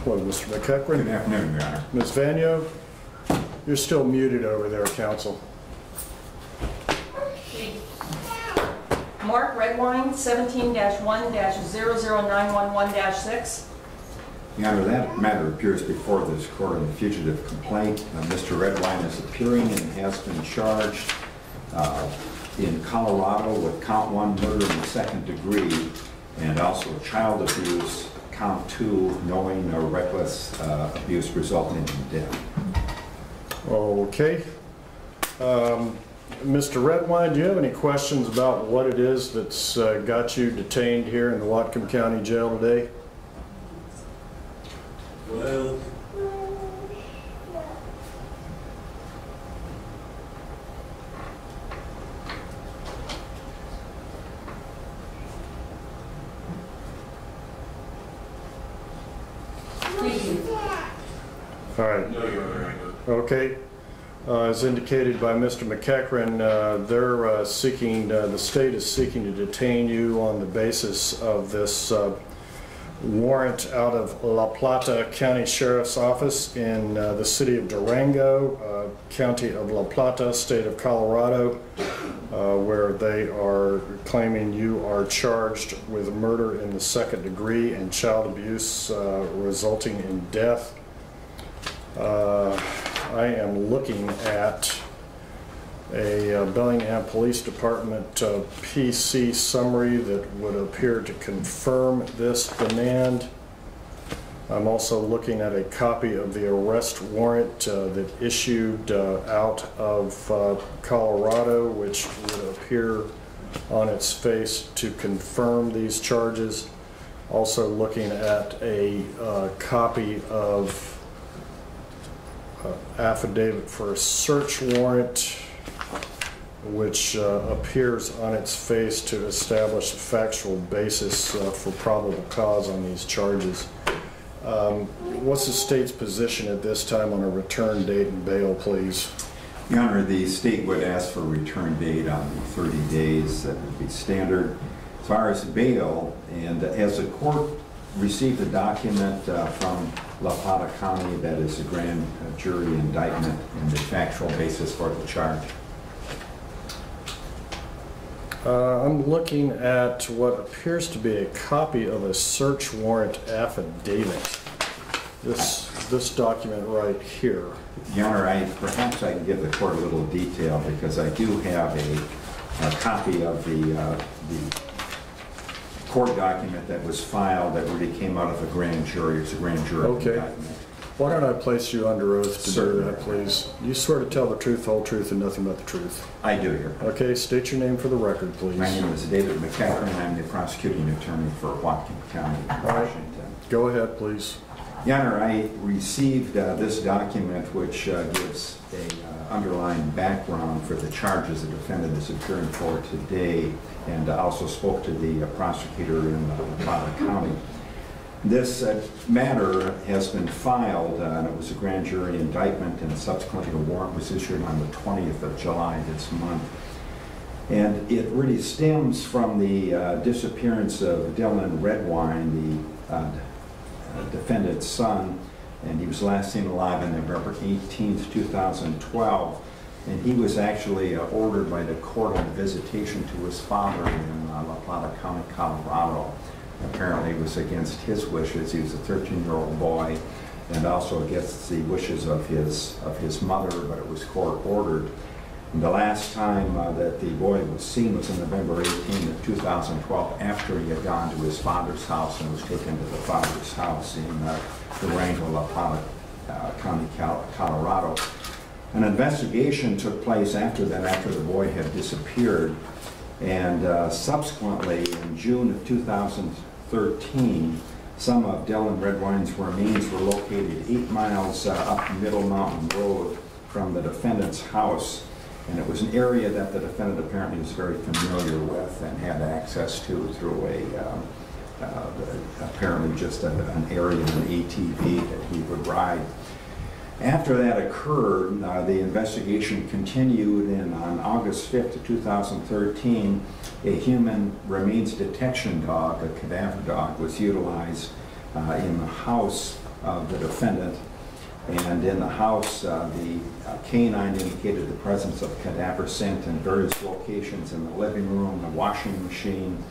Hello, Mr. McEachran. Good afternoon, Your Honor. Ms. Vanyo, you're still muted over there, counsel. Mark Redwine, 17-1-00911-6. Your Honor, that matter appears before this court in the fugitive complaint. Mr. Redwine is appearing and has been charged in Colorado with count 1 murder in the second degree and also child abuse, count 2 knowing or reckless abuse resulting in death. Okay. Mr. Redwine, do you have any questions about what it is that's got you detained here in the Whatcom County Jail today? Well, All right. no, Your Honor. Okay. As indicated by Mr. McEachran, they're seeking, the state is seeking to detain you on the basis of this warrant out of La Plata County Sheriff's Office in the city of Durango, County of La Plata, state of Colorado, where they are claiming you are charged with murder in the second degree and child abuse resulting in death. I am looking at a Bellingham Police Department PC summary that would appear to confirm this demand. I'm also looking at a copy of the arrest warrant that issued out of Colorado, which would appear on its face to confirm these charges. Also looking at a copy of affidavit for a search warrant, which appears on its face to establish a factual basis for probable cause on these charges. What's the state's position at this time on a return date and bail, please? Your Honor, the state would ask for a return date on the 30 days. That would be standard. As far as bail, and as the court received a document from La Plata County that is a grand jury indictment and the factual basis for the charge. I'm looking at what appears to be a copy of a search warrant affidavit. This document right here. Your Honor, perhaps I can give the court a little detail because I do have a copy of the court document that was filed that really came out of a grand jury. It's a grand jury indictment. Why don't I place you under oath to do that, please? You swear to tell the truth, whole truth, and nothing but the truth. I do, Your Honor. Okay, state your name for the record, please. My name is David McEachran. I'm the prosecuting attorney for Whatcom County, Washington. Go ahead, please. Your Honor, I received this document which gives a underlying background for the charges the defendant is appearing for today, and also spoke to the prosecutor in La Plata County. This matter has been filed, and it was a grand jury indictment, and subsequently a warrant was issued on the 20th of July this month. And it really stems from the disappearance of Dylan Redwine, the defendant's son, and he was last seen alive on November 18th, 2012. And he was actually ordered by the court on visitation to his father in La Plata County, Colorado. Apparently it was against his wishes. He was a 13-year-old boy, and also against the wishes of his mother, but it was court-ordered. And the last time that the boy was seen was on November 18th of 2012, after he had gone to his father's house and was taken to the father's house in Durango, La Plata County, Colorado. An investigation took place after that, after the boy had disappeared, and subsequently in June of 2013, some of Dylan Redwine's remains were located 8 miles up Middle Mountain Road from the defendant's house, and it was an area that the defendant apparently was very familiar with and had access to through apparently just an area, an ATV that he would ride. After that occurred, the investigation continued, and on August 5th of 2013, a human remains detection dog, a cadaver dog, was utilized in the house of the defendant. And in the house, the canine indicated the presence of cadaver scent in various locations in the living room, the washing machine,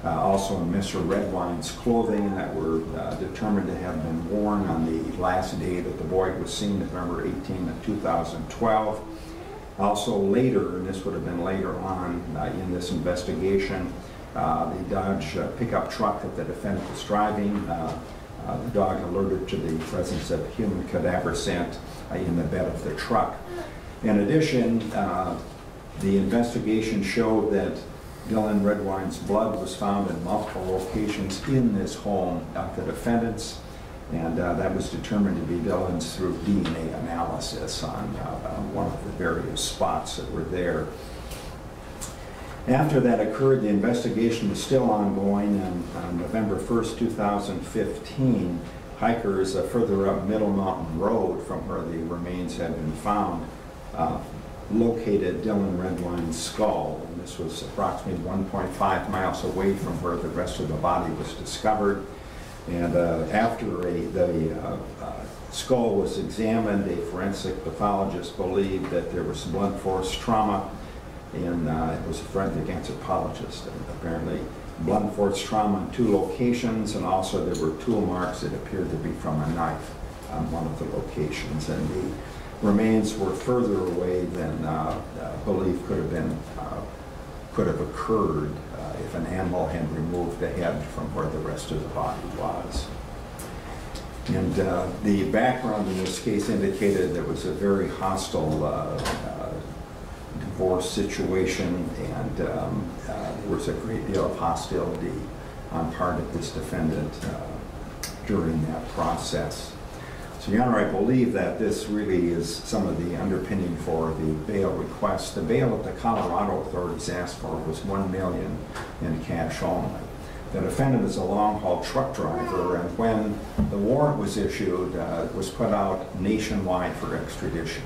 also in Mr. Redwine's clothing that were determined to have been worn on the last day that the boy was seen, November 18 of 2012. Also later, and this would have been later on in this investigation, the Dodge pickup truck that the defendant was driving, the dog alerted to the presence of human cadaver scent in the bed of the truck. In addition, the investigation showed that Dylan Redwine's blood was found in multiple locations in this home of the defendant's, and that was determined to be Dylan's through DNA analysis on one of the various spots that were there. After that occurred, the investigation was still ongoing, and on November 1st, 2015, hikers further up Middle Mountain Road from where the remains had been found located Dylan Redwine's skull. And this was approximately 1.5 miles away from where the rest of the body was discovered. And after the skull was examined, a forensic pathologist believed that there was blunt force trauma. And it was a forensic anthropologist, and apparently blunt force trauma in 2 locations, and also there were tool marks that appeared to be from a knife on one of the locations. And the remains were further away than belief could have occurred if an animal had removed the head from where the rest of the body was. And the background in this case indicated there was a very hostile divorce situation, and there was a great deal of hostility on part of this defendant during that process. So, Your Honor, I believe that this really is some of the underpinning for the bail request. The bail that the Colorado authorities asked for was $1 million in cash only. The defendant is a long-haul truck driver, and when the warrant was issued, it was put out nationwide for extradition.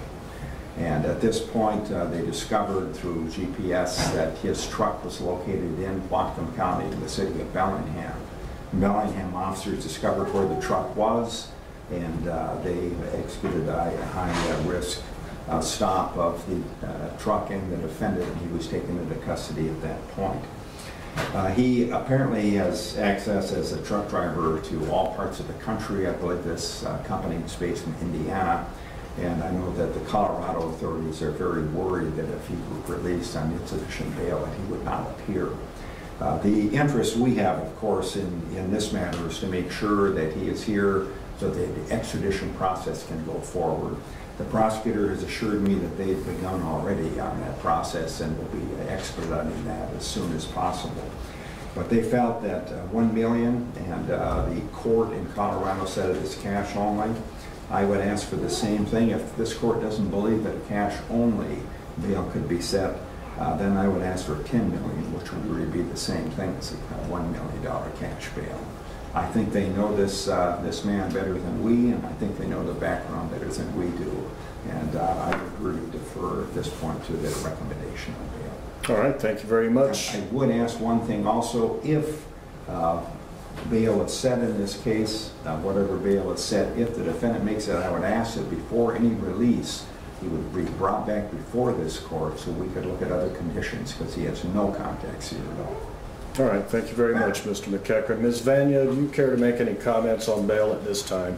And at this point, they discovered through GPS that his truck was located in Whatcom County in the city of Bellingham. Bellingham officers discovered where the truck was, and they executed a high-risk stop of the truck and the defendant. He was taken into custody at that point. He apparently has access as a truck driver to all parts of the country. I believe this company is based in Indiana. And I know that the Colorado authorities are very worried that if he were released on insufficient bail, that he would not appear. The interest we have, of course, in this matter is to make sure that he is here so that the extradition process can go forward. The prosecutor has assured me that they've begun already on that process and will be expediting that as soon as possible. But they felt that $1 million, and the court in Colorado said it is cash only. I would ask for the same thing. If this court doesn't believe that cash only bail could be set, then I would ask for $10 million, which would really be the same thing as a $1 million cash bail. I think they know this man better than we, and I think they know the background better than we do. And I would really defer at this point to their recommendation on bail. All right, thank you very much. I would ask one thing also. If bail is set in this case, whatever bail is set, if the defendant makes it, I would ask that before any release, he would be brought back before this court so we could look at other conditions, because he has no contacts here at all. All right, thank you very much, Mr. McEachran. Ms. Vanya, do you care to make any comments on bail at this time?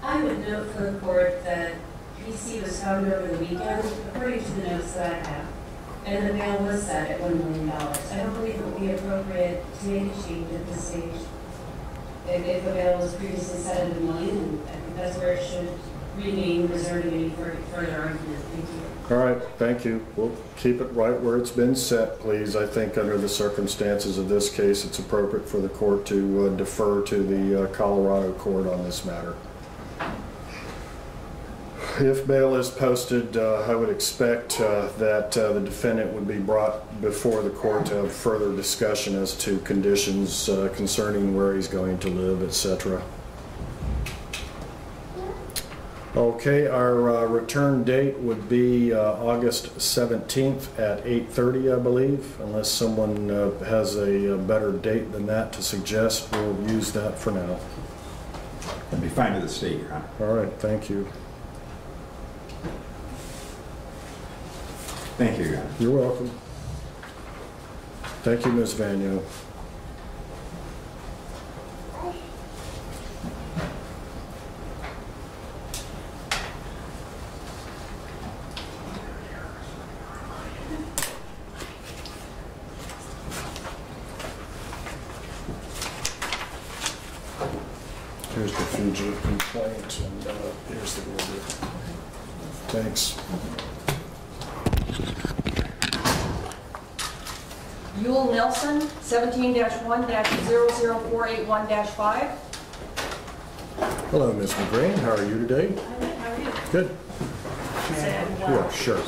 I would note for the court that PC was found over the weekend, according to the notes that I have, and the bail was set at $1 million. I don't believe it would be appropriate to make a change at this stage. If the bail was previously set at $1 million, I think that's where it should remain, reserving any further argument. Thank you. All right, thank you. We'll keep it right where it's been set, please. I think under the circumstances of this case, it's appropriate for the court to defer to the Colorado court on this matter. If bail is posted, I would expect that the defendant would be brought before the court to have further discussion as to conditions concerning where he's going to live, etc. Okay, our return date would be August 17th at 8:30, I believe. Unless someone has a better date than that to suggest, we'll use that for now. That'd be fine with the state, Your Honor. All right, thank you. Thank you, Your Honor. You're welcome. Thank you, Ms. Vanier. Here's the fugitive complaint, and here's the order. Thanks. Yule Nelson, 17-1-00481-5. Hello, Ms. McGrain. How are you today? How are you? Good. Said, Yeah, sure.